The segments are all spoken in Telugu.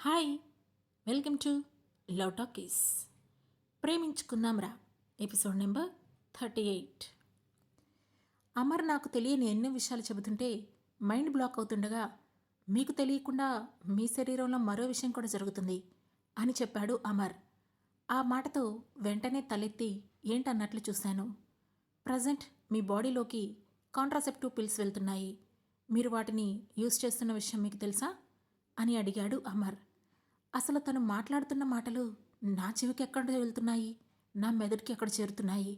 Hi, welcome to love talkies. Preminchukundam Raa episode number 38. Amar నాకు తెలియని ఎన్నో విషయాలు చెబుతుంటే మైండ్ బ్లాక్ అవుతుండగా, మీకు తెలియకుండా మీ శరీరంలో మరో విషయం కూడా జరుగుతుంది అని చెప్పాడు అమర్. ఆ మాటతో వెంటనే తలెత్తి ఏంటన్నట్లు చూశాను. ప్రజెంట్ మీ బాడీలోకి కాంట్రాసెప్టివ్ పిల్స్ వెళ్తున్నాయి. మీరు వాటిని యూజ్ చేస్తున్న విషయం మీకు తెలుసా అని అడిగాడు అమర్. అసలు తను మాట్లాడుతున్న మాటలు నా చెవికి ఎక్కడ వెళ్తున్నాయి, నా మెదడుకి ఎక్కడ చేరుతున్నాయి?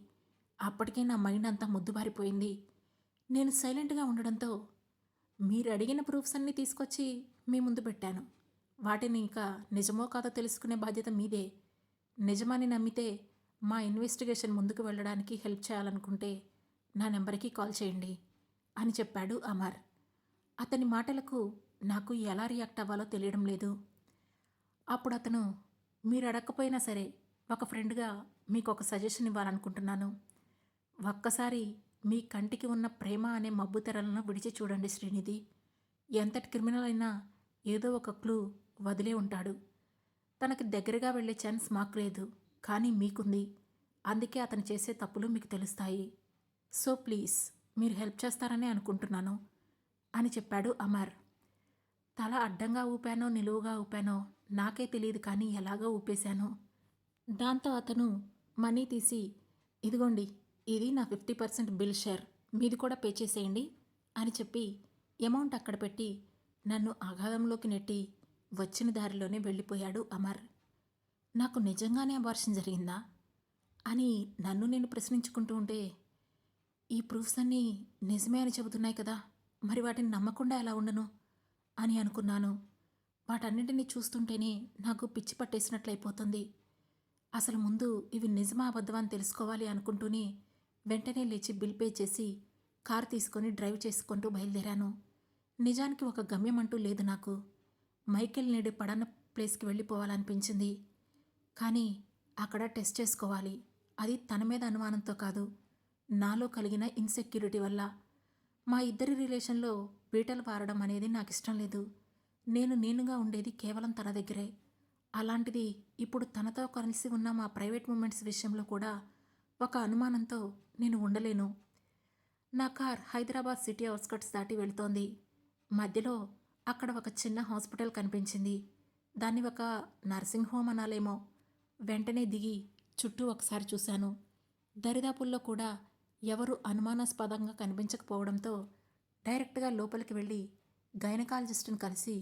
అప్పటికే నా మైండ్ అంతా ముద్దుబారిపోయింది. నేను సైలెంట్గా ఉండడంతో మీరు అడిగిన ప్రూఫ్స్ అన్నీ తీసుకొచ్చి మీ ముందు పెట్టాను. వాటిని ఇంకా నిజమో కాదో తెలుసుకునే బాధ్యత మీదే. నిజమని నమ్మితే మా ఇన్వెస్టిగేషన్ ముందుకు వెళ్ళడానికి హెల్ప్ చేయాలనుకుంటే నా నెంబర్కి కాల్ చేయండి అని చెప్పాడు అమర్. అతని మాటలకు నాకు ఎలా రియాక్ట్ అవ్వాలో తెలియడం లేదు. అప్పుడు అతను, మీరు అడగకపోయినా సరే ఒక ఫ్రెండ్గా మీకు ఒక సజెషన్ ఇవ్వాలనుకుంటున్నాను. ఒక్కసారి మీ కంటికి ఉన్న ప్రేమ అనే మబ్బు తెరలను విడిచి చూడండి శ్రీనిధి. ఎంతటి క్రిమినల్ అయినా ఏదో ఒక క్లూ వదిలే ఉంటాడు. తనకి దగ్గరగా వెళ్ళే ఛాన్స్ మాకు లేదు, కానీ మీకుంది. అందుకే అతను చేసే తప్పులు మీకు తెలుస్తాయి. సో ప్లీజ్ మీరు హెల్ప్ చేస్తారని అనుకుంటున్నాను అని చెప్పాడు అమర్. తల అడ్డంగా ఊపానో నిలువుగా ఊపానో నాకే తెలియదు, కానీ ఎలాగో ఊపేశాను. దాంతో అతను మనీ తీసి, ఇదిగోండి, ఇది నా 50% బిల్ షేర్, మీది కూడా పే చేసేయండి అని చెప్పి అమౌంట్ అక్కడ పెట్టి నన్ను అగాధంలోకి నెట్టి వచ్చిన దారిలోనే వెళ్ళిపోయాడు అమర్. నాకు నిజంగానే అబార్షన్ జరిగిందా అని నన్ను నేను ప్రశ్నించుకుంటూ ఉంటే, ఈ ప్రూఫ్స్ అన్నీ నిజమే అని చెబుతున్నాయి కదా, మరి వాటిని నమ్మకుండా ఎలా ఉండను అని అనుకున్నాను. వాటన్నింటినీ చూస్తుంటేనే నాకు పిచ్చి పట్టేసినట్లయిపోతుంది. అసలు ముందు ఇవి నిజమా అబద్ధమా అని తెలుసుకోవాలి అనుకుంటూనే వెంటనే లేచి బిల్ పే చేసి కారు తీసుకొని డ్రైవ్ చేసుకుంటూ బయలుదేరాను. నిజానికి ఒక గమ్యం అంటూ లేదు నాకు. మైకేల్ నేడు పడన ప్లేస్కి వెళ్ళిపోవాలనిపించింది. కానీ అక్కడ టెస్ట్ చేసుకోవాలి. అది తన మీద అనుమానంతో కాదు, నాలో కలిగిన ఇన్సెక్యూరిటీ వల్ల. మా ఇద్దరి రిలేషన్లో బీటలు పారడం అనేది నాకు ఇష్టం లేదు. నేనుగా ఉండేది కేవలం తన దగ్గరే. అలాంటిది ఇప్పుడు తనతో కలిసి ఉన్న మా ప్రైవేట్ మూమెంట్స్ విషయంలో కూడా ఒక అనుమానంతో నేను ఉండలేను. నా కార్ హైదరాబాద్ సిటీ అవుట్స్కట్స్ దాటి వెళుతోంది. మధ్యలో అక్కడ ఒక చిన్న హాస్పిటల్ కనిపించింది. దాన్ని ఒక నర్సింగ్ హోమ్ అనాలేమో. వెంటనే దిగి చుట్టూ ఒకసారి చూశాను. దరిదాపుల్లో కూడా ఎవరు అనుమానాస్పదంగా కనిపించకపోవడంతో డైరెక్ట్గా లోపలికి వెళ్ళి గైనకాలజిస్ట్ని కలిసి,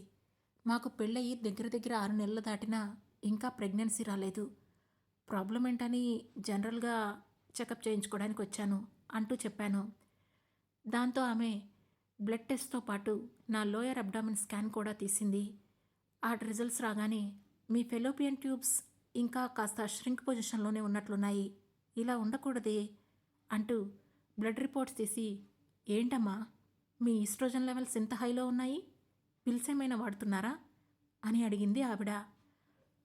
మాకు పెళ్ళయి దగ్గర 6 నెలలు దాటినా ఇంకా ప్రెగ్నెన్సీ రాలేదు, ప్రాబ్లం ఏంటని జనరల్గా చెకప్ చేయించుకోవడానికి వచ్చాను అంటూ చెప్పాను. దాంతో ఆమె బ్లడ్ టెస్ట్తో పాటు నా లోయర్ అబ్డామిన్ స్కాన్ కూడా తీసింది. ఆ రిజల్ట్స్ రాగానే మీ ఫెలోపియన్ ట్యూబ్స్ ఇంకా కాస్త ష్రింక్ పొజిషన్లోనే ఉన్నట్లున్నాయి, ఇలా ఉండకూడదే అంటూ బ్లడ్ రిపోర్ట్స్ తీసి, ఏంటమ్మా మీ ఈస్ట్రోజన్ లెవెల్స్ ఎంత హైలో ఉన్నాయి, పిల్స్ ఏమైనా వాడుతున్నారా అని అడిగింది ఆవిడ.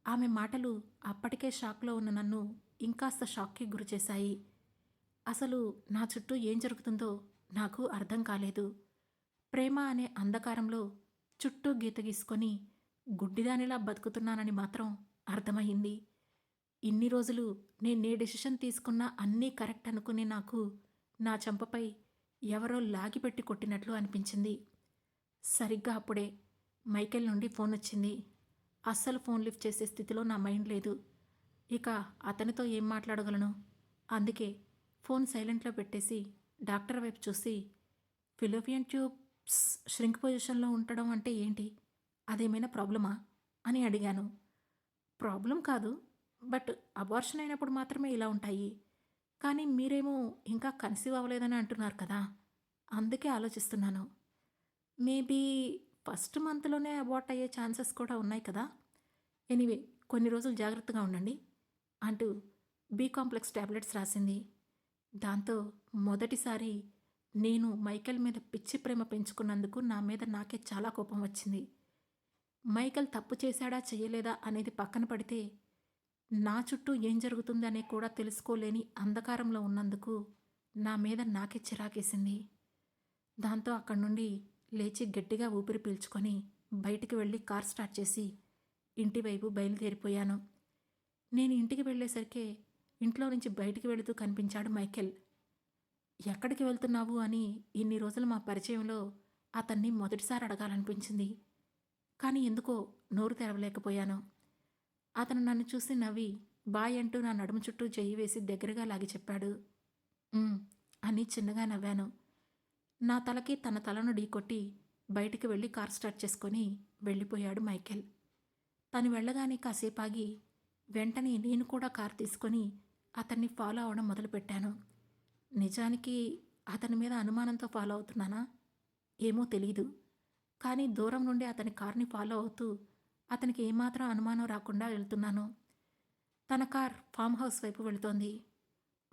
ఆమె మాటలు అప్పటికే షాక్లో ఉన్న నన్ను ఇంకాస్త షాక్కి గురిచేశాయి. అసలు నా చుట్టూ ఏం జరుగుతుందో నాకు అర్థం కాలేదు. ప్రేమ అనే అంధకారంలో చుట్టూ గీత గీసుకొని గుడ్డిదానిలా బతుకుతున్నానని మాత్రం అర్థమయ్యింది. ఇన్ని రోజులు నేనే డెసిషన్ తీసుకున్నా అన్నీ కరెక్ట్ అనుకునే నాకు నా చెంపపై ఎవరో లాగిపెట్టి కొట్టినట్లు అనిపించింది. సరిగ్గా అప్పుడే మైకేల్ నుండి ఫోన్ వచ్చింది. అస్సలు ఫోన్ లిఫ్ట్ చేసే స్థితిలో నా మైండ్ లేదు. ఇక అతనితో ఏం మాట్లాడగలను? అందుకే ఫోన్ సైలెంట్లో పెట్టేసి డాక్టర్ వైపు చూసి, ఫిలోపియన్ ట్యూబ్స్ ష్రింక్ పొజిషన్లో ఉండడం అంటే ఏంటి, అదేమైనా ప్రాబ్లమా అని అడిగాను. ప్రాబ్లం కాదు, బట్ అబార్షన్ అయినప్పుడు మాత్రమే ఇలా ఉంటాయి. కానీ మీరేమో ఇంకా కన్సీవ్ అవ్వలేదని అంటున్నారు కదా, అందుకే ఆలోచిస్తున్నాను. మేబీ ఫస్ట్ మంత్లోనే అబార్ట్ అయ్యే ఛాన్సెస్ కూడా ఉన్నాయి కదా. ఎనీవే, కొన్ని రోజులు జాగ్రత్తగా ఉండండి అంటూ బి కాంప్లెక్స్ ట్యాబ్లెట్స్ రాసింది. దాంతో మొదటిసారి నేను మైకేల్ మీద పిచ్చి ప్రేమ పెంచుకున్నందుకు నా మీద నాకే చాలా కోపం వచ్చింది. మైకేల్ తప్పు చేశాడా చెయ్యలేదా అనేది పక్కన పడితే, నా చుట్టూ ఏం జరుగుతుందనే కూడా తెలుసుకోలేని అంధకారంలో ఉన్నందుకు నా మీద నాకే చిరాకేసింది. దాంతో అక్కడి నుండి లేచి గట్టిగా ఊపిరి పీల్చుకొని బయటికి వెళ్ళి కార్ స్టార్ట్ చేసి ఇంటి వైపు బయలుదేరిపోయాను. నేను ఇంటికి వెళ్ళేసరికే ఇంట్లో నుంచి బయటికి వెళుతూ కనిపించాడు మైకేల్. ఎక్కడికి వెళ్తున్నావు అని ఇన్ని రోజులు మా పరిచయంలో అతన్ని మొదటిసారి అడగాలనిపించింది. కానీ ఎందుకో నోరు తెరవలేకపోయాను. అతను నన్ను చూసి నవ్వి బాయ్ అంటూ నా నడుము చుట్టూ చెయ్యి వేసి దగ్గరగా లాగి చెప్పాడు. "ఉమ్" అని చిన్నగా నవ్వాను. నా తలకి తన తలను ఢీకొట్టి బయటికి వెళ్ళి కార్ స్టార్ట్ చేసుకొని వెళ్ళిపోయాడు మైకేల్. తను వెళ్ళగానే కాసేపాగి వెంటనే నేను కూడా కార్ తీసుకొని అతన్ని ఫాలో అవడం మొదలుపెట్టాను. నిజానికి అతని మీద అనుమానంతో ఫాలో అవుతున్నానా ఏమో తెలీదు. కానీ దూరం నుండి అతని కార్ని ఫాలో అవుతూ అతనికి ఏమాత్రం అనుమానం రాకుండా వెళ్తున్నాను. తన కార్ ఫామ్ హౌస్ వైపు వెళుతోంది.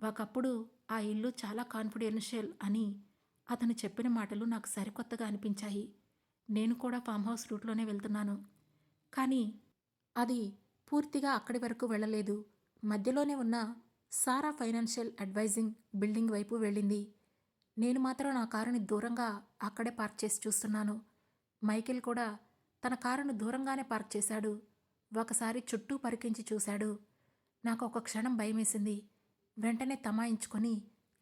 ఒకప్పుడు ఆ ఇల్లు చాలా కాన్ఫిడెన్షియల్ అని అతను చెప్పిన మాటలు నాకు సరికొత్తగా అనిపించాయి. నేను కూడా ఫామ్ హౌస్ రూట్లోనే వెళ్తున్నాను. కానీ అది పూర్తిగా అక్కడి వరకు వెళ్ళలేదు. మధ్యలోనే ఉన్న సారా ఫైనాన్షియల్ అడ్వైజింగ్ బిల్డింగ్ వైపు వెళ్ళింది. నేను మాత్రం నా కారుని దూరంగా అక్కడే పార్క్ చేసి చూస్తున్నాను. మైకేల్ కూడా తన కారును దూరంగానే పార్క్ చేశాడు. ఒకసారి చుట్టూ పరికించి చూశాడు. నాకు ఒక క్షణం భయమేసింది. వెంటనే తమాయించుకొని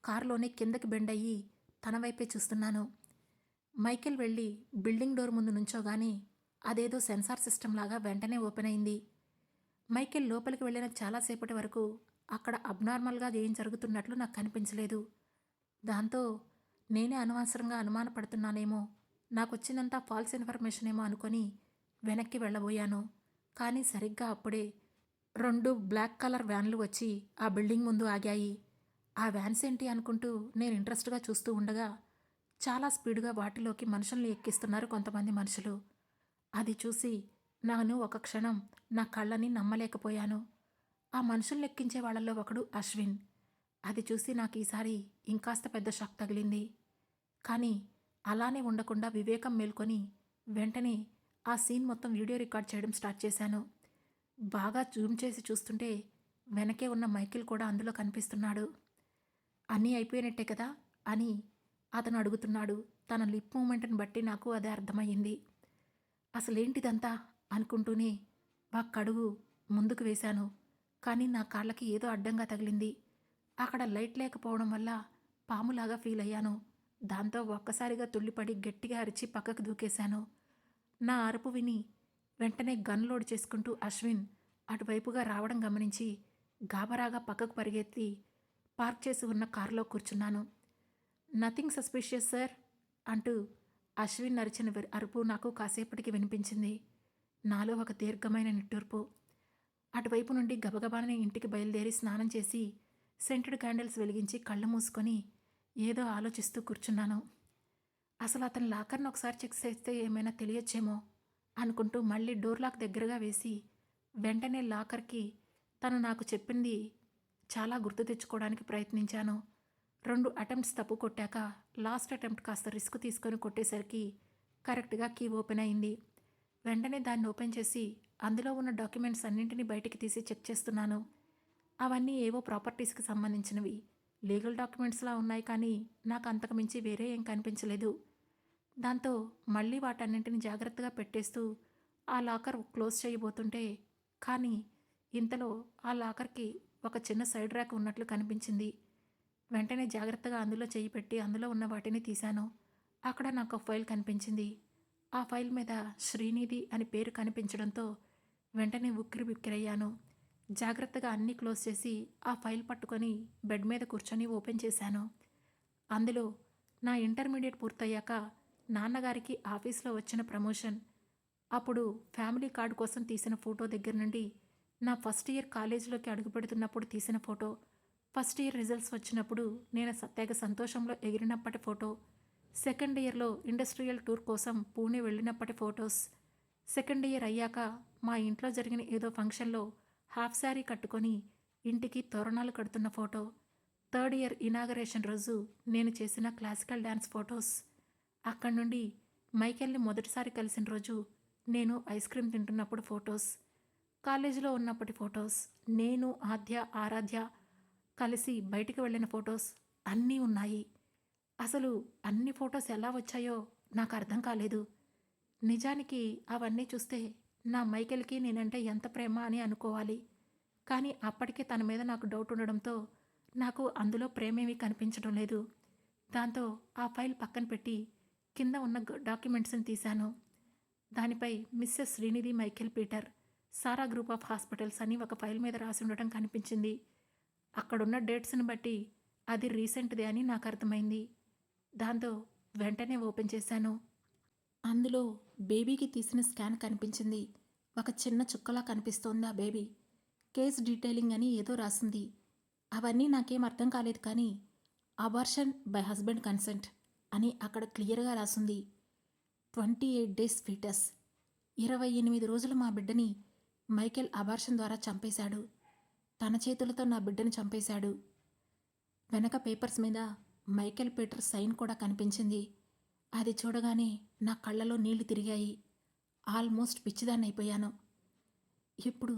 కారులోనే కిందకి బెండయ్యి తన వైపే చూస్తున్నాను. మైకేల్ వెళ్ళి బిల్డింగ్ డోర్ ముందు నుంచోగానే అదేదో సెన్సార్ సిస్టమ్ లాగా వెంటనే ఓపెన్ అయింది. మైకేల్ లోపలికి వెళ్ళిన చాలాసేపటి వరకు అక్కడ అబ్నార్మల్గా ఏం జరుగుతున్నట్లు నాకు కనిపించలేదు. దాంతో నేనే అనవసరంగా అనుమానపడుతున్నానేమో, నాకొచ్చిందంతా ఫాల్స్ ఇన్ఫర్మేషన్ ఏమో అనుకొని వెనక్కి వెళ్ళబోయాను. కానీ సరిగ్గా అప్పుడే 2 బ్లాక్ కలర్ వ్యాన్లు వచ్చి ఆ బిల్డింగ్ ముందు ఆగాయి. ఆ వ్యాన్స్ ఏంటి అనుకుంటూ నేను ఇంట్రెస్ట్గా చూస్తూ ఉండగా చాలా స్పీడ్గా వాటిలోకి మనుషుల్ని ఎక్కిస్తున్నారు కొంతమంది మనుషులు. అది చూసి నేను ఒక క్షణం నా కళ్ళని నమ్మలేకపోయాను. ఆ మనుషుల్ని ఎక్కించే వాళ్ళల్లో ఒకడు అశ్విన్. అది చూసి నాకు ఈసారి ఇంకాస్త పెద్ద షాక్ తగిలింది. కానీ అలానే ఉండకుండా వివేకం మేల్కొని వెంటనే ఆ సీన్ మొత్తం వీడియో రికార్డ్ చేయడం స్టార్ట్ చేశాను. బాగా జూమ్ చేసి చూస్తుంటే వెనకే ఉన్న మైకేల్ కూడా అందులో కనిపిస్తున్నాడు. అన్నీ అయిపోయినట్టే కదా అని అతను అడుగుతున్నాడు. తన లిప్ మూమెంట్ని బట్టి నాకు అదే అర్థమయ్యింది. అసలేంటిదంతా అనుకుంటూనే ఒక్కడుగు ముందుకు వేశాను. కానీ నా కాళ్ళకి ఏదో అడ్డంగా తగిలింది. అక్కడ లైట్ లేకపోవడం వల్ల పాములాగా ఫీల్ అయ్యాను. దాంతో ఒక్కసారిగా తుళ్ళిపడి గట్టిగా అరిచి పక్కకు దూకేశాను. నా అరుపు విని వెంటనే గన్ లోడ్ చేసుకుంటూ అశ్విన్ అటువైపుగా రావడం గమనించి గాబరాగా పక్కకు పరిగెత్తి పార్క్ చేసి ఉన్న కారులో కూర్చున్నాను. నథింగ్ సస్పిషియస్ సార్ అంటూ అశ్విన్ అరిచిన అరుపు నాకు కాసేపటికి వినిపించింది. నాలో ఒక దీర్ఘమైన నిట్టూర్పు. అటువైపు నుండి గబగబానే ఇంటికి బయలుదేరి స్నానం చేసి సెంటెడ్ క్యాండిల్స్ వెలిగించి కళ్ళు మూసుకొని ఏదో ఆలోచిస్తూ కూర్చున్నాను. అసలు అతని లాకర్ని ఒకసారి చెక్ చేస్తే ఏమైనా తెలియచ్చేమో అనుకుంటూ మళ్ళీ డోర్ లాక్ దగ్గరగా వేసి వెంటనే లాకర్కి తను నాకు చెప్పింది చాలా గుర్తు తెచ్చుకోవడానికి ప్రయత్నించాను. 2 అటెంప్ట్స్ తప్పు కొట్టాక లాస్ట్ అటెంప్ట్ కాస్త రిస్క్ తీసుకొని కొట్టేసరికి కరెక్ట్గా కీ ఓపెన్ అయింది. వెంటనే దాన్ని ఓపెన్ చేసి అందులో ఉన్న డాక్యుమెంట్స్ అన్నింటినీ బయటికి తీసి చెక్ చేస్తున్నాను. అవన్నీ ఏవో ప్రాపర్టీస్కి సంబంధించినవి. లీగల్ డాక్యుమెంట్స్లా ఉన్నాయి, కానీ నాకు అంతకు మించి వేరే ఏం కనిపించలేదు. దాంతో మళ్ళీ వాటన్నింటిని జాగ్రత్తగా పెట్టేస్తూ ఆ లాకర్ క్లోజ్ చేయబోతుంటే కానీ ఇంతలో ఆ లాకర్కి ఒక చిన్న సైడ్ ర్యాక్ ఉన్నట్లు కనిపించింది. వెంటనే జాగ్రత్తగా అందులో చేయి పెట్టి అందులో ఉన్న వాటిని తీశాను. అక్కడ నాకు ఒక ఫైల్ కనిపించింది. ఆ ఫైల్ మీద శ్రీనిధి అని పేరు కనిపించడంతో వెంటనే ఉక్కిరిబిక్కిరయ్యాను. జాగ్రత్తగా అన్నీ క్లోజ్ చేసి ఆ ఫైల్ పట్టుకొని బెడ్ మీద కూర్చొని ఓపెన్ చేశాను. అందులో నా ఇంటర్మీడియట్ పూర్తయ్యాక నాన్నగారికి ఆఫీస్లో వచ్చిన ప్రమోషన్, అప్పుడు ఫ్యామిలీ కార్డు కోసం తీసిన ఫోటో దగ్గర నుండి నా ఫస్ట్ ఇయర్ కాలేజీలోకి అడుగుపెడుతున్నప్పుడు తీసిన ఫోటో, ఫస్ట్ ఇయర్ రిజల్ట్స్ వచ్చినప్పుడు నేను తెగ సంతోషంలో ఎగిరినప్పటి ఫోటో, సెకండ్ ఇయర్లో ఇండస్ట్రియల్ టూర్ కోసం పూణే వెళ్ళినప్పటి ఫొటోస్, సెకండ్ ఇయర్ అయ్యాక మా ఇంట్లో జరిగిన ఏదో ఫంక్షన్లో హాఫ్ శారీ కట్టుకొని ఇంటికి తోరణాలు కడుతున్న ఫోటో, థర్డ్ ఇయర్ ఇనాగరేషన్ రోజు నేను చేసిన క్లాసికల్ డ్యాన్స్ ఫొటోస్, అక్కడి నుండి మైకేల్ని మొదటిసారి కలిసిన రోజు నేను ఐస్ క్రీమ్ తింటున్నప్పుడు ఫొటోస్, కాలేజీలో ఉన్నప్పటి ఫొటోస్, నేను ఆరాధ్య కలిసి బయటికి వెళ్ళిన ఫొటోస్ అన్నీ ఉన్నాయి. అసలు అన్ని ఫొటోస్ ఎలా వచ్చాయో నాకు అర్థం కాలేదు. నిజానికి అవన్నీ చూస్తే నా మైకేల్కి నేనంటే ఎంత ప్రేమ అని అనుకోవాలి. కానీ అప్పటికే తన మీద నాకు డౌట్ ఉండడంతో నాకు అందులో ప్రేమేమీ కనిపించడం లేదు. దాంతో ఆ ఫైల్ పక్కన పెట్టి కింద ఉన్న డాక్యుమెంట్స్ని తీశాను. దానిపై Mrs Srinidhi Michael Peter, Sara group of hospitals అని ఒక ఫైల్ మీద రాసి ఉండటం కనిపించింది. అక్కడున్న డేట్స్ని బట్టి అది రీసెంట్దే అని నాకు అర్థమైంది. దాంతో వెంటనే ఓపెన్ చేశాను. అందులో బేబీకి తీసిన స్కాన్ కనిపించింది. ఒక చిన్న చుక్కలా కనిపిస్తోంది ఆ బేబీ. కేస్ డీటెయిలింగ్ అని ఏదో రాసింది. అవన్నీ నాకేం అర్థం కాలేదు, కానీ అబార్షన్ బై హస్బెండ్ కన్సెంట్ అని అక్కడ క్లియర్గా రాసింది. 28 డేస్ ఫీటస్, 28 రోజులు మా బిడ్డని మైకేల్ అబార్షన్ ద్వారా చంపేశాడు. తన చేతులతో నా బిడ్డని చంపేశాడు. వెనక పేపర్స్ మీద మైకేల్ పీటర్ సైన్ కూడా కనిపించింది. అది చూడగానే నా కళ్ళలో నీళ్లు తిరిగాయి. ఆల్మోస్ట్ పిచ్చిదాన్ని అయిపోయాను. ఇప్పుడు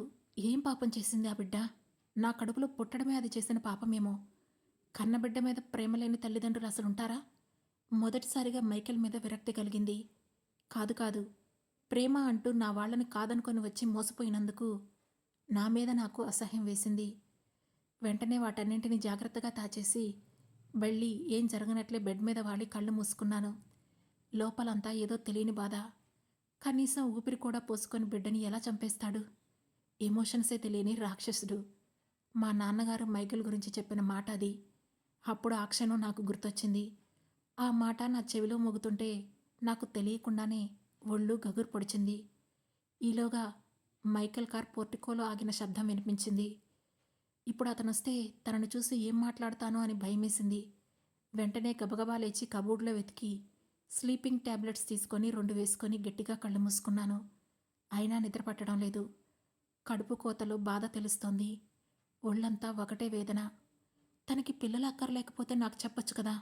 ఏం పాపం చేసింది ఆ బిడ్డ? నా కడుపులో పుట్టడమే అది చేసిన పాపమేమో. కన్నబిడ్డ మీద ప్రేమ లేని తల్లిదండ్రులు అసలు ఉంటారా? మొదటిసారిగా మైకేల్ మీద విరక్తి కలిగింది. కాదు కాదు, ప్రేమ అంటూ నా వాళ్ళని కాదనుకొని వచ్చి మోసపోయినందుకు నా మీద నాకు అసహ్యం వేసింది. వెంటనే వాటన్నింటినీ జాగ్రత్తగా తాచేసి వెళ్ళి ఏం జరగనట్లే బెడ్ మీద వాలి కళ్ళు మూసుకున్నాను. లోపలంతా ఏదో తెలియని బాధ. కనీసం ఊపిరి కూడా పోసుకొని బిడ్డని ఎలా చంపేస్తాడు? ఎమోషన్సే తెలియని రాక్షసుడు. మా నాన్నగారు మైకేల్ గురించి చెప్పిన మాట అది. అప్పుడు ఆ క్షణం నాకు గుర్తొచ్చింది. ఆ మాట నా చెవిలో మోగుతుంటే నాకు తెలియకుండానే ఒళ్ళు గగురు పొడిచింది. ఈలోగా మైకేల్ కార్ పోర్టికోలో ఆగిన శబ్దం వినిపించింది. ఇప్పుడు అతనొస్తే తనను చూసి ఏం మాట్లాడతానో అని భయమేసింది. వెంటనే గబగబా లేచి కబోర్డ్లో వెతికి స్లీపింగ్ ట్యాబ్లెట్స్ తీసుకొని 2 వేసుకొని గట్టిగా కళ్ళు మూసుకున్నాను. అయినా నిద్ర పట్టడం లేదు. కడుపు కోతలో బాధ తెలుస్తోంది. ఒళ్ళంతా ఒకటే వేదన. తనకి పిల్లలు అక్కర్లేకపోతే నాకు చెప్పొచ్చు కదా,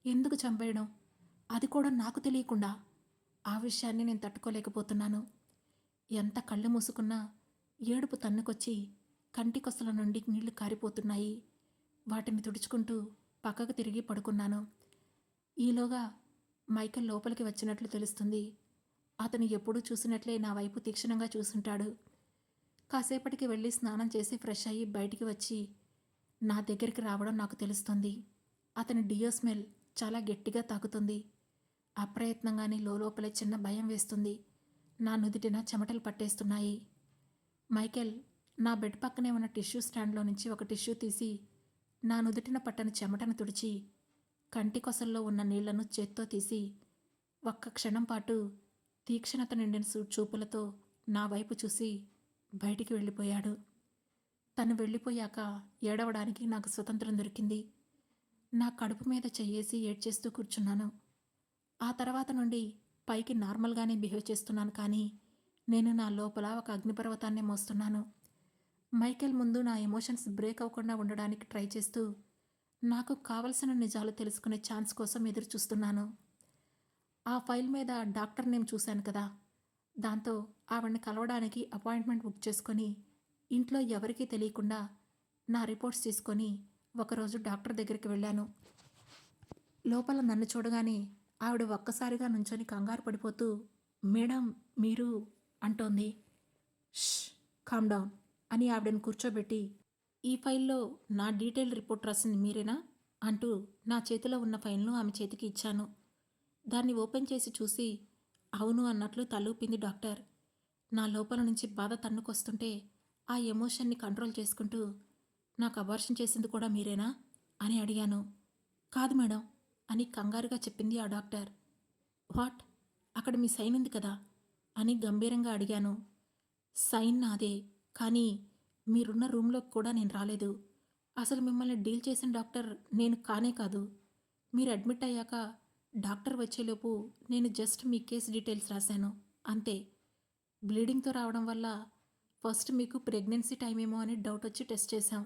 ఎందుకు చంపేయడం? అది కూడా నాకు తెలియకుండా. ఆ విషయాన్ని నేను తట్టుకోలేకపోతున్నాను. ఎంత కళ్ళు మూసుకున్నా ఏడుపు తన్నుకొచ్చి కంటికొసల నుండి నీళ్లు కారిపోతున్నాయి. వాటిని తుడుచుకుంటూ పక్కకు తిరిగి పడుకున్నాను. ఈలోగా మైకేల్ లోపలికి వచ్చినట్లు తెలుస్తుంది. అతను ఎప్పుడూ చూసినట్లే నా వైపు తీక్షణంగా చూసుంటాడు. కాసేపటికి వెళ్ళి స్నానం చేసి ఫ్రెష్ అయ్యి బయటికి వచ్చి నా దగ్గరికి రావడం నాకు తెలుస్తుంది. అతని డియో స్మెల్ చాలా గట్టిగా తాకుతుంది. అప్రయత్నంగానే లోపలే చిన్న భయం వేస్తుంది. నా నుదిటిన చెమటలు పట్టేస్తున్నాయి. మైకేల్ నా బెడ్ పక్కనే ఉన్న టిష్యూ స్టాండ్లో నుంచి ఒక టిష్యూ తీసి నా నుదిటిన పట్టని చెమటను తుడిచి కంటి కొసల్లో ఉన్న నీళ్లను చేత్తో తీసి ఒక్క క్షణం పాటు తీక్షణత నిండిన చూపులతో నా వైపు చూసి బయటికి వెళ్ళిపోయాడు. తను వెళ్ళిపోయాక ఏడవడానికి నాకు స్వతంత్రం దొరికింది. నా కడుపు మీద చెయ్యేసి ఏడ్చేస్తూ కూర్చున్నాను. ఆ తర్వాత నుండి పైకి నార్మల్గానే బిహేవ్ చేస్తున్నాను, కానీ నేను నా లోపల ఒక అగ్నిపర్వతాన్నే మోస్తున్నాను. మైకేల్ ముందు నా ఎమోషన్స్ బ్రేక్ అవ్వకుండా ఉండడానికి ట్రై చేస్తూ నాకు కావలసిన నిజాలు తెలుసుకునే ఛాన్స్ కోసం ఎదురు చూస్తున్నాను. ఆ ఫైల్ మీద డాక్టర్ నేమ్ చూశాను కదా, దాంతో ఆవిడ్ని కలవడానికి అపాయింట్మెంట్ బుక్ చేసుకొని ఇంట్లో ఎవరికీ తెలియకుండా నా రిపోర్ట్స్ తీసుకొని ఒకరోజు డాక్టర్ దగ్గరికి వెళ్ళాను. లోపల నన్ను చూడగానే ఆవిడ ఒక్కసారిగా నుంచొని కంగారు పడిపోతూ, మేడం మీరు అంటోంది. ష్, కామ్ డౌన్ అని ఆవిడని కూర్చోబెట్టి, ఈ ఫైల్లో నా డీటెయిల్ రిపోర్ట్ రాసింది మీరేనా అంటూ నా చేతిలో ఉన్న ఫైల్ను ఆమె చేతికి ఇచ్చాను. దాన్ని ఓపెన్ చేసి చూసి అవును అన్నట్లు తలూపింది డాక్టర్. నా లోపల నుంచి బాధ తన్నుకొస్తుంటే ఆ ఎమోషన్ని కంట్రోల్ చేసుకుంటూ, నాకు అబార్షన్ చేసింది కూడా మీరేనా అని అడిగాను. కాదు మేడం అని కంగారుగా చెప్పింది ఆ డాక్టర్. వాట్, అక్కడ మీ సైన్ ఉంది కదా అని గంభీరంగా అడిగాను. సైన్ నాదే, కానీ మీరున్న రూమ్లోకి కూడా నేను రాలేదు. అసలు మిమ్మల్ని డీల్ చేసిన డాక్టర్ నేను కానే కాదు. మీరు అడ్మిట్ అయ్యాక డాక్టర్ వచ్చేలోపు నేను జస్ట్ మీ కేస్ డీటెయిల్స్ రాశాను అంతే. బ్లీడింగ్తో రావడం వల్ల ఫస్ట్ మీకు ప్రెగ్నెన్సీ టైం ఏమో అని డౌట్ వచ్చి టెస్ట్ చేశాం.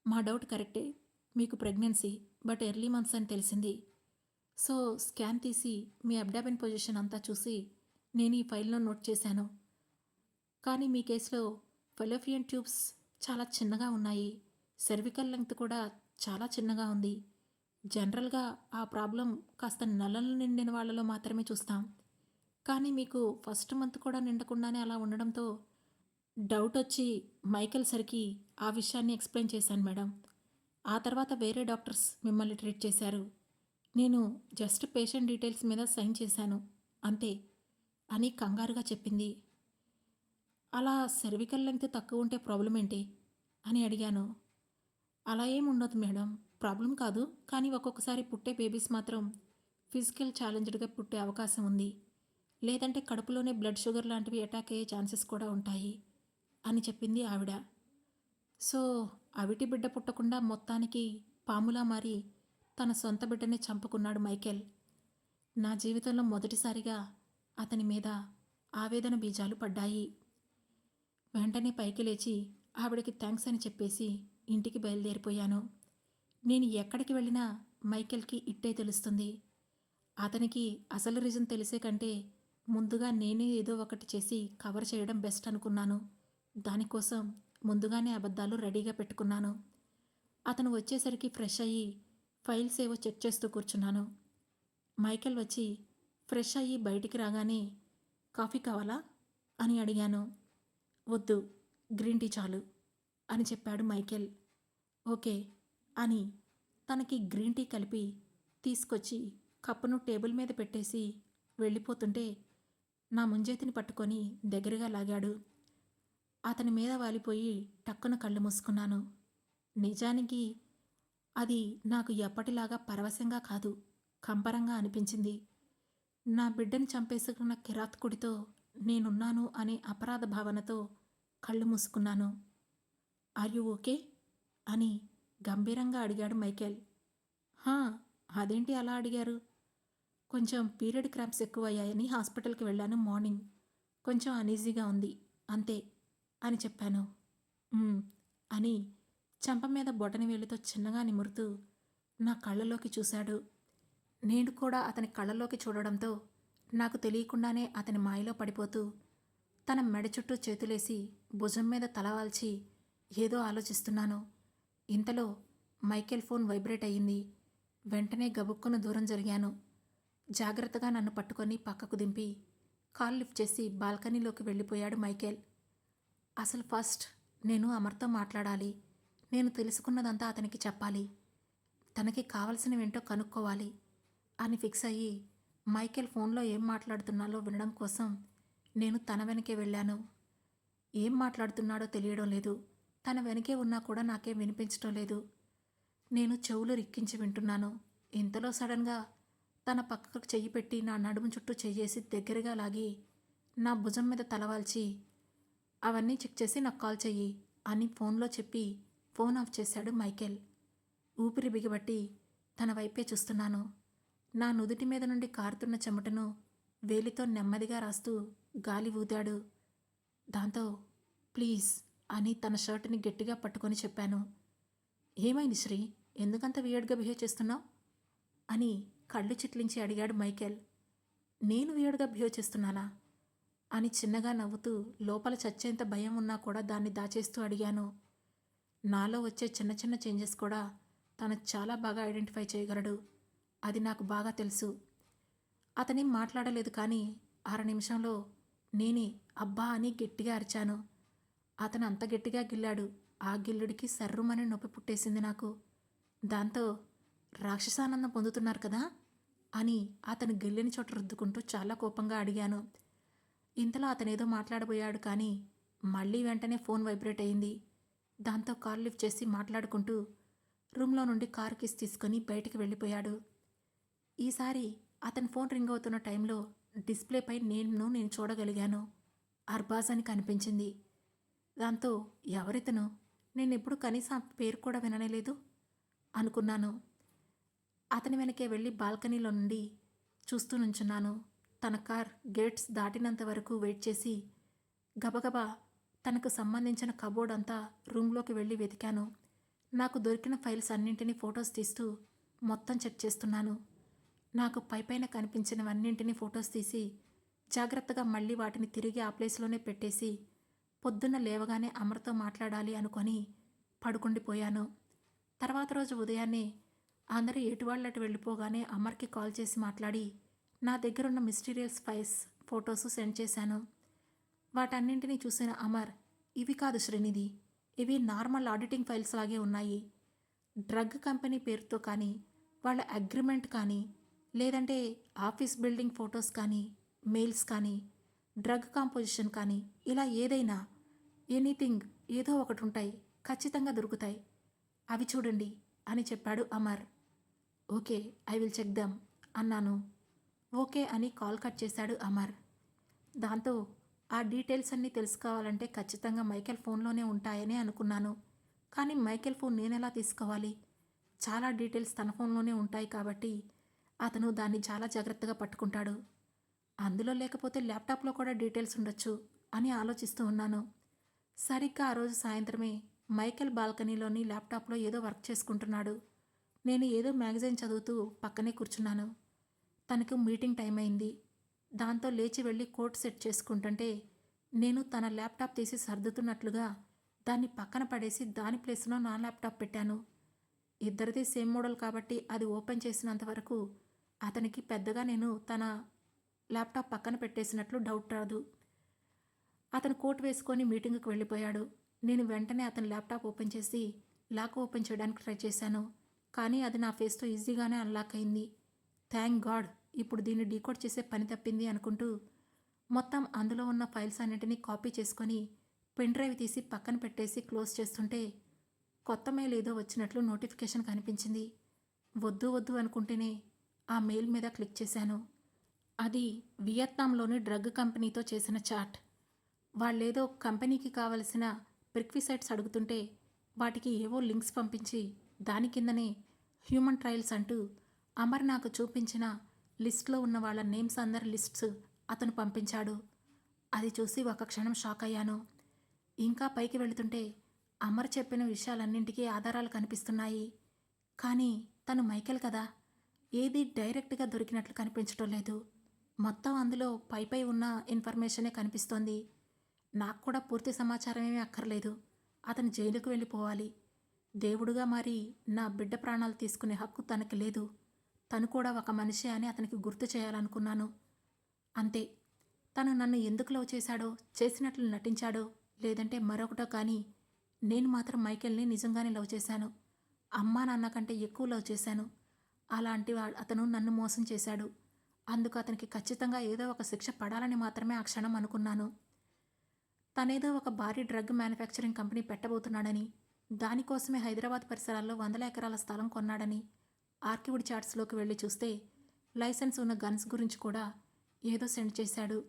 మా డౌట్ కరెక్టే, మీకు ప్రెగ్నెన్సీ బట్ ఎర్లీ మంత్స్ అని తెలిసింది. సో స్కాన్ తీసి మీ అబ్డామెన్ పొజిషన్ అంతా చూసి నేను ఈ ఫైల్లో నోట్ చేశాను. కానీ మీ కేసులో ఫెలోపియన్ ట్యూబ్స్ చాలా చిన్నగా ఉన్నాయి. సెర్వికల్ లెంగ్త్ కూడా చాలా చిన్నగా ఉంది. జనరల్గా ఆ ప్రాబ్లం కాస్త నల్లలు నిండిన వాళ్ళలో మాత్రమే చూస్తాం. కానీ మీకు ఫస్ట్ మంత్ కూడా నిండకుండానే అలా ఉండడంతో డౌటొచ్చి మైకేల్ సరికి ఆ విషయాన్ని ఎక్స్‌ప్లెయిన్ చేశాను మేడం. ఆ తర్వాత వేరే డాక్టర్స్ మిమ్మల్ని ట్రీట్ చేశారు. నేను జస్ట్ పేషెంట్ డీటెయిల్స్ మీద సైన్ చేశాను. అంతే అని కంగారుగా చెప్పింది. అలా సెర్వికల్ లెంగ్త్ తక్కువ ఉంటే ప్రాబ్లమ్ ఏంటి? అని అడిగాను. అలా ఏం ఉండదు మేడం. ప్రాబ్లమ్ కాదు. కానీ ఒక్కొక్కసారి పుట్టే బేబీస్ మాత్రం ఫిజికల్ ఛాలెంజ్డ్‌గా పుట్టే అవకాశం ఉంది. లేదంటే కడుపులోనే బ్లడ్ షుగర్ లాంటివి అటాక్ అయ్యే ఛాన్సెస్ కూడా ఉంటాయి అని చెప్పింది ఆవిడ. సో, అవిటి బిడ్డ పుట్టకుండా మొత్తానికి పాములా మారి తన సొంత బిడ్డనే చంపుకున్నాడు మైకేల్. నా జీవితంలో మొదటిసారిగా అతని మీద ఆవేదన బీజాలు పడ్డాయి. వెంటనే పైకి లేచి ఆవిడకి థ్యాంక్స్ అని చెప్పేసి ఇంటికి బయలుదేరిపోయాను. నేను ఎక్కడికి వెళ్ళినా మైకేల్కి ఇట్టే తెలుస్తుంది. అతనికి అసలు రీజన్ తెలిసే కంటే ముందుగా నేనే ఏదో ఒకటి చేసి కవర్ చేయడం బెస్ట్ అనుకున్నాను. దానికోసం ముందుగానే అబద్ధాలు రెడీగా పెట్టుకున్నాను. అతను వచ్చేసరికి ఫ్రెష్ అయ్యి ఫైల్స్ ఏవో చెక్ చేస్తూ కూర్చున్నాను. మైకేల్ వచ్చి ఫ్రెష్ అయ్యి బయటికి రాగానే కాఫీ కావాలా అని అడిగాను. వద్దు, గ్రీన్ టీ చాలు అని చెప్పాడు మైకేల్. ఓకే అని తనకి గ్రీన్ టీ కలిపి తీసుకొచ్చి కప్పును టేబుల్ మీద పెట్టేసి వెళ్ళిపోతుంటే నా ముంజేతిని పట్టుకొని దగ్గరగా లాగాడు. అతని మీద వాలిపోయి టక్కున కళ్ళు మూసుకున్నాను. నిజానికి అది నాకు ఎప్పటిలాగా పరవశంగా కాదు, కంపరంగా అనిపించింది. నా బిడ్డని చంపేసుకున్న కిరాతకుడితో నేనున్నాను అనే అపరాధ భావనతో కళ్ళు మూసుకున్నాను. ఆర్ యు ఓకే అని గంభీరంగా అడిగాడు మైకేల్. హా, అదేంటి అలా అడిగారు? కొంచెం పీరియడ్ క్రాంప్స్ ఎక్కువయ్యాయని హాస్పిటల్కి వెళ్ళాను మార్నింగ్. కొంచెం అనీజీగా ఉంది అంతే అని చెప్పాను. "మ్మ్" అని చెంప మీద బొటని వేలితో చిన్నగా నిమురుతూ నా కళ్ళలోకి చూశాడు. నేను కూడా అతని కళ్ళలోకి చూడడంతో నాకు తెలియకుండానే అతని మాయలో పడిపోతూ తన మెడ చుట్టూ చేతులేసి భుజం మీద తలవాల్చి ఏదో ఆలోచిస్తున్నాను. ఇంతలో మైకేల్ ఫోన్ వైబ్రేట్ అయ్యింది. వెంటనే గబుక్కున దూరం జరిగాను. జాగ్రత్తగా నన్ను పట్టుకొని పక్కకు దింపి కాల్ లిఫ్ట్ చేసి బాల్కనీలోకి వెళ్ళిపోయాడు మైకేల్. అసలు ఫస్ట్ నేను అమర్తో మాట్లాడాలి. నేను తెలుసుకున్నదంతా అతనికి చెప్పాలి. తనకి కావలసినవేంటో కనుక్కోవాలి అని ఫిక్స్ అయ్యి మైకేల్ ఫోన్లో ఏం మాట్లాడుతున్నాలో వినడం కోసం నేను తన వెనకే వెళ్ళాను. ఏం మాట్లాడుతున్నాడో తెలియడం లేదు. తన వెనకే ఉన్నా కూడా నాకేం వినిపించడం లేదు. నేను చెవులు రిక్కించి వింటున్నాను. ఇంతలో సడన్గా తన పక్కకు చెయ్యి పెట్టి నా నడుము చుట్టూ చెయ్యేసి దగ్గరగా లాగి నా భుజం మీద తలవాల్చి అవన్నీ చెక్ చేసి నాకు కాల్ చెయ్యి అని ఫోన్లో చెప్పి ఫోన్ ఆఫ్ చేశాడు మైకేల్. ఊపిరి బిగబట్టి తన వైపే చూస్తున్నాను. నా నుదుటి మీద నుండి కారుతున్న చెమటను వేలితో నెమ్మదిగా రాస్తూ గాలి ఊదాడు. దాంతో ప్లీజ్ అని తన షర్టుని గట్టిగా పట్టుకొని చెప్పాను. ఏమైంది శ్రీ, ఎందుకంత వియర్డ్గా బిహేవ్ చేస్తున్నావు అని కళ్ళు చిట్లించి అడిగాడు మైకేల్. నేను వియర్డ్గా బిహేవ్ చేస్తున్నానా అని చిన్నగా నవ్వుతూ లోపల చచ్చేంత భయం ఉన్నా కూడా దాన్ని దాచేస్తూ అడిగాను. నాలో వచ్చే చిన్న చిన్న చేంజెస్ కూడా తను చాలా బాగా ఐడెంటిఫై చేయగలడు. అది నాకు బాగా తెలుసు. అతనేం మాట్లాడలేదు కానీ అర నిమిషంలో నేనే అబ్బా అని గట్టిగా అరిచాను. అతను అంత గట్టిగా గిల్లాడు. ఆ గిల్లుడికి సర్రుమని నొప్పి పుట్టేసింది నాకు. దాంతో రాక్షసానందం పొందుతున్నారు కదా అని అతను గిల్లిన చోట రుద్దుకుంటూ చాలా కోపంగా అడిగాను. ఇంతలో అతనేదో మాట్లాడబోయాడు కానీ మళ్ళీ వెంటనే ఫోన్ వైబ్రేట్ అయింది. దాంతో కాల్ లిఫ్ట్ చేసి మాట్లాడుకుంటూ రూమ్లో నుండి కారు కీస్ తీసుకొని బయటికి వెళ్ళిపోయాడు. ఈసారి అతని ఫోన్ రింగ్ అవుతున్న టైంలో డిస్ప్లేపై నేను చూడగలిగాను. అర్బాజ్ అని కనిపించింది. దాంతో ఎవరితను, నేనెప్పుడు కనీసం ఆ పేరు కూడా వినలేదు అనుకున్నాను. అతని వెనకే వెళ్ళి బాల్కనీలో నుండి చూస్తూ నుంచున్నాను. తన కార్ గేట్స్ దాటినంత వరకు వెయిట్ చేసి గబగబా తనకు సంబంధించిన కబోర్డ్ అంతా రూమ్లోకి వెళ్ళి వెతికాను. నాకు దొరికిన ఫైల్స్ అన్నింటినీ ఫొటోస్ తీస్తూ మొత్తం చెక్ చేస్తున్నాను. నాకు పైపైన కనిపించినవన్నింటినీ ఫొటోస్ తీసి జాగ్రత్తగా మళ్ళీ వాటిని తిరిగి ఆ ప్లేస్లోనే పెట్టేసి పొద్దున్న లేవగానే అమర్తో మాట్లాడాలి అనుకొని పడుకుండిపోయాను. తర్వాత రోజు ఉదయాన్నే అందరూ ఎటువాళ్ళటు వెళ్ళిపోగానే అమర్కి కాల్ చేసి మాట్లాడి నా దగ్గరున్న మిస్టీరియస్ ఫొటోస్ సెండ్ చేశాను. వాటన్నింటినీ చూసిన అమర్, ఇవి కాదు శ్రీనిధి, ఇవి నార్మల్ ఆడిటింగ్ ఫైల్స్ లాగే ఉన్నాయి. డ్రగ్ కంపెనీ పేరుతో కానీ, వాళ్ళ అగ్రిమెంట్ కానీ, లేదంటే ఆఫీస్ బిల్డింగ్ ఫొటోస్ కానీ, మెయిల్స్ కానీ, డ్రగ్ కాంపోజిషన్ కానీ, ఇలా ఏదైనా ఎనీథింగ్ ఏదో ఒకటి ఉంటాయి, ఖచ్చితంగా దొరుకుతాయి. అవి చూడండి అని చెప్పాడు Amar. Okay, I will check them అన్నాను. ఓకే అని కాల్ కట్ చేశాడు అమర్. దాంతో ఆ డీటెయిల్స్ అన్నీ తెలుసుకోవాలంటే ఖచ్చితంగా మైకేల్ ఫోన్లోనే ఉంటాయని అనుకున్నాను. కానీ మైకేల్ ఫోన్ నేనెలా తీసుకోవాలి? చాలా డీటెయిల్స్ తన ఫోన్లోనే ఉంటాయి కాబట్టి అతను దాన్ని చాలా జాగ్రత్తగా పట్టుకుంటాడు. అందులో లేకపోతే ల్యాప్టాప్లో కూడా డీటెయిల్స్ ఉండొచ్చు అని ఆలోచిస్తూ ఉన్నాను. సరిగ్గా ఆ రోజు సాయంత్రమే మైకేల్ బాల్కనీలోని ల్యాప్టాప్లో ఏదో వర్క్ చేసుకుంటున్నాడు. నేను ఏదో మ్యాగజైన్ చదువుతూ పక్కనే కూర్చున్నాను. తనకు మీటింగ్ టైం అయింది. దాంతో లేచి వెళ్ళి కోట్ సెట్ చేసుకుంటుంటే నేను తన ల్యాప్టాప్ తీసి సర్దుతున్నట్లుగా దాన్ని పక్కన పడేసి దాని ప్లేస్లో నా ల్యాప్టాప్ పెట్టాను. ఇద్దరిది సేమ్ మోడల్ కాబట్టి అది ఓపెన్ చేసినంత వరకు అతనికి పెద్దగా నేను తన ల్యాప్టాప్ పక్కన పెట్టేసినట్లు డౌట్ రాదు. అతను కోట్ వేసుకొని మీటింగ్కి వెళ్ళిపోయాడు. నేను వెంటనే అతని ల్యాప్టాప్ ఓపెన్ చేసి లాక్ ఓపెన్ చేయడానికి ట్రై చేశాను. కానీ అది నా ఫేస్తో ఈజీగానే అన్లాక్ అయింది. థ్యాంక్ గాడ్, ఇప్పుడు దీన్ని డీకోడ్ చేసే పని తప్పింది అనుకుంటూ మొత్తం అందులో ఉన్న ఫైల్స్ అన్నింటినీ కాపీ చేసుకొని పెన్ డ్రైవ్ తీసి పక్కన పెట్టేసి క్లోజ్ చేస్తుంటే కొత్త మెయిల్ ఏదో వచ్చినట్లు నోటిఫికేషన్ కనిపించింది. వద్దు వద్దు అనుకుంటేనే ఆ మెయిల్ మీద క్లిక్ చేశాను. అది వియత్నాంలోని డ్రగ్ కంపెనీతో చేసిన చాట్. వాళ్ళేదో కంపెనీకి కావలసిన ప్రిక్విసైట్స్ అడుగుతుంటే వాటికి ఏవో లింక్స్ పంపించి దాని కిందనే హ్యూమన్ ట్రయల్స్ అంటూ అమర్ నాకు చూపించిన లిస్ట్లో ఉన్న వాళ్ళ నేమ్స్ అందరి లిస్ట్స్ అతను పంపించాడు. అది చూసి ఒక క్షణం షాక్ అయ్యాను. ఇంకా పైకి వెళుతుంటే అమర్ చెప్పిన విషయాలన్నింటికీ ఆధారాలు కనిపిస్తున్నాయి. కానీ తను మైకేల్ కదా, ఏది డైరెక్ట్గా దొరికినట్లు కనిపించడం లేదు. మొత్తం అందులో పై ఉన్న ఇన్ఫర్మేషనే కనిపిస్తోంది. నాకు కూడా పూర్తి సమాచారం ఏమీ అక్కర్లేదు. అతను జైలుకు వెళ్ళిపోవాలి. దేవుడుగా మరి నా బిడ్డ ప్రాణాలు తీసుకునే హక్కు తనకి లేదు. తను కూడా ఒక మనిషి అని అతనికి గుర్తు చేయాలనుకున్నాను. అంతే. తను నన్ను ఎందుకు లవ్ చేశాడో, చేసినట్లు నటించాడో, లేదంటే మరొకటో కానీ నేను మాత్రం మైకేల్ని నిజంగానే లవ్ చేశాను. అమ్మా నాన్న కంటే ఎక్కువ లవ్ చేశాను. అలాంటి అతను నన్ను మోసం చేశాడు. అందుకు అతనికి ఖచ్చితంగా ఏదో ఒక శిక్ష పడాలని మాత్రమే ఆ క్షణం అనుకున్నాను. తనేదో ఒక భారీ డ్రగ్ మ్యానుఫ్యాక్చరింగ్ కంపెనీ పెట్టబోతున్నాడని, దానికోసమే హైదరాబాద్ పరిసరాల్లో 100 ఎకరాల స్థలం కొన్నాడని ఆర్కివుడ్ చాట్స్లోకి వెళ్ళి చూస్తే లైసెన్స్ ఉన్న గన్స్ గురించి కూడా ఏదో సెండ్ చేశాడు.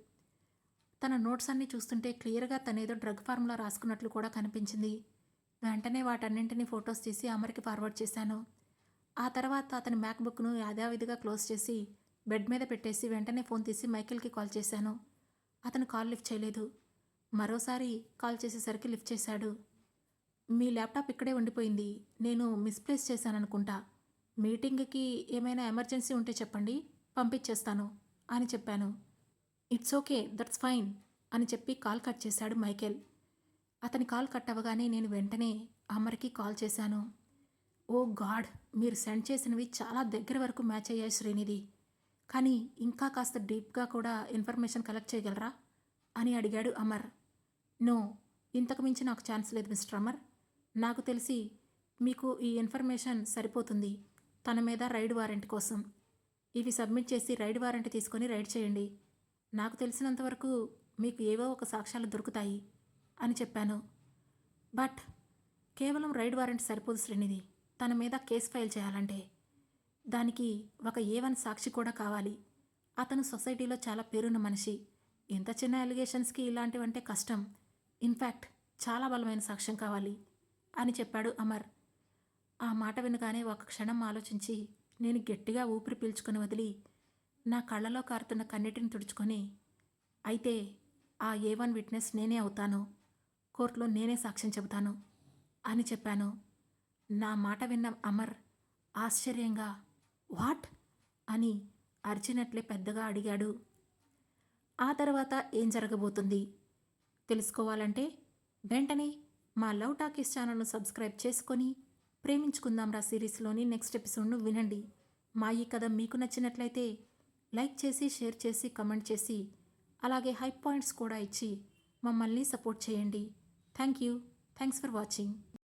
తన నోట్స్ అన్నీ చూస్తుంటే క్లియర్గా తనేదో డ్రగ్ ఫార్ములా రాసుకున్నట్లు కూడా కనిపించింది. వెంటనే వాటన్నింటినీ ఫొటోస్ తీసి అమర్కి ఫార్వర్డ్ చేశాను. ఆ తర్వాత అతని మ్యాక్బుక్ను యథావిధిగా క్లోజ్ చేసి బెడ్ మీద పెట్టేసి వెంటనే ఫోన్ తీసి మైకేల్కి కాల్ చేశాను. అతను కాల్ లిఫ్ట్ చేయలేదు. మరోసారి కాల్ చేసేసరికి లిఫ్ట్ చేశాడు. మీ ల్యాప్టాప్ ఇక్కడే ఉండిపోయింది, నేను మిస్ప్లేస్ చేశాననుకుంటా. మీటింగ్కి ఏమైనా ఎమర్జెన్సీ ఉంటే చెప్పండి, పంపించేస్తాను అని చెప్పాను. ఇట్స్ ఓకే, దట్స్ ఫైన్ అని చెప్పి కాల్ కట్ చేశాడు మైకేల్. అతని కాల్ కట్ అవ్వగానే నేను వెంటనే అమర్కి కాల్ చేశాను. ఓ గాడ్, మీరు సెండ్ చేసినవి చాలా దగ్గర వరకు మ్యాచ్ అయ్యాయి శ్రీనిధి. కానీ ఇంకా కాస్త డీప్గా కూడా ఇన్ఫర్మేషన్ కలెక్ట్ చేయగలరా అని అడిగాడు అమర్. నో, ఇంతకు మించి నాకు ఛాన్స్ లేదు మిస్టర్ అమర్. నాకు తెలిసి మీకు ఈ ఇన్ఫర్మేషన్ సరిపోతుంది తన మీద రైడ్ వారెంట్ కోసం. ఇవి సబ్మిట్ చేసి రైడ్ వారెంట్ తీసుకొని రైడ్ చేయండి. నాకు తెలిసినంతవరకు మీకు ఏవో ఒక సాక్ష్యాలు దొరుకుతాయి అని చెప్పాను. బట్ కేవలం రైడ్ వారెంట్ సరిపోదు శ్రీనిధి. తన మీద కేసు ఫైల్ చేయాలంటే దానికి ఒక A1 సాక్షి కూడా కావాలి. అతను సొసైటీలో చాలా పేరున్న మనిషి. ఇంత చిన్న అలిగేషన్స్కి ఇలాంటివంటే కష్టం. ఇన్ఫ్యాక్ట్ చాలా బలమైన సాక్ష్యం కావాలి అని చెప్పాడు అమర్. ఆ మాట వినగానే ఒక క్షణం ఆలోచించి నేను గట్టిగా ఊపిరి పీల్చుకొని వదిలి నా కళ్ళలో కారుతున్న కన్నీటిని తుడుచుకొని, అయితే ఆ A1 విట్నెస్ నేనే అవుతాను, కోర్టులో నేనే సాక్ష్యం చెబుతాను అని చెప్పాను. నా మాట విన్న అమర్ ఆశ్చర్యంగా వాట్ అని అరిచినట్లే పెద్దగా అడిగాడు. ఆ తర్వాత ఏం జరగబోతుంది తెలుసుకోవాలంటే వెంటనే మా లవ్ టాకీస్ ఛానల్ను సబ్స్క్రైబ్ చేసుకొని ప్రేమించుకుందాంరా సిరీస్లోని నెక్స్ట్ ఎపిసోడ్ను వినండి. మా ఈ కథ మీకు నచ్చినట్లయితే లైక్ చేసి, షేర్ చేసి, కమెంట్ చేసి అలాగే హై పాయింట్స్ కూడా ఇచ్చి మమ్మల్ని సపోర్ట్ చేయండి. Thank you. Thanks for watching.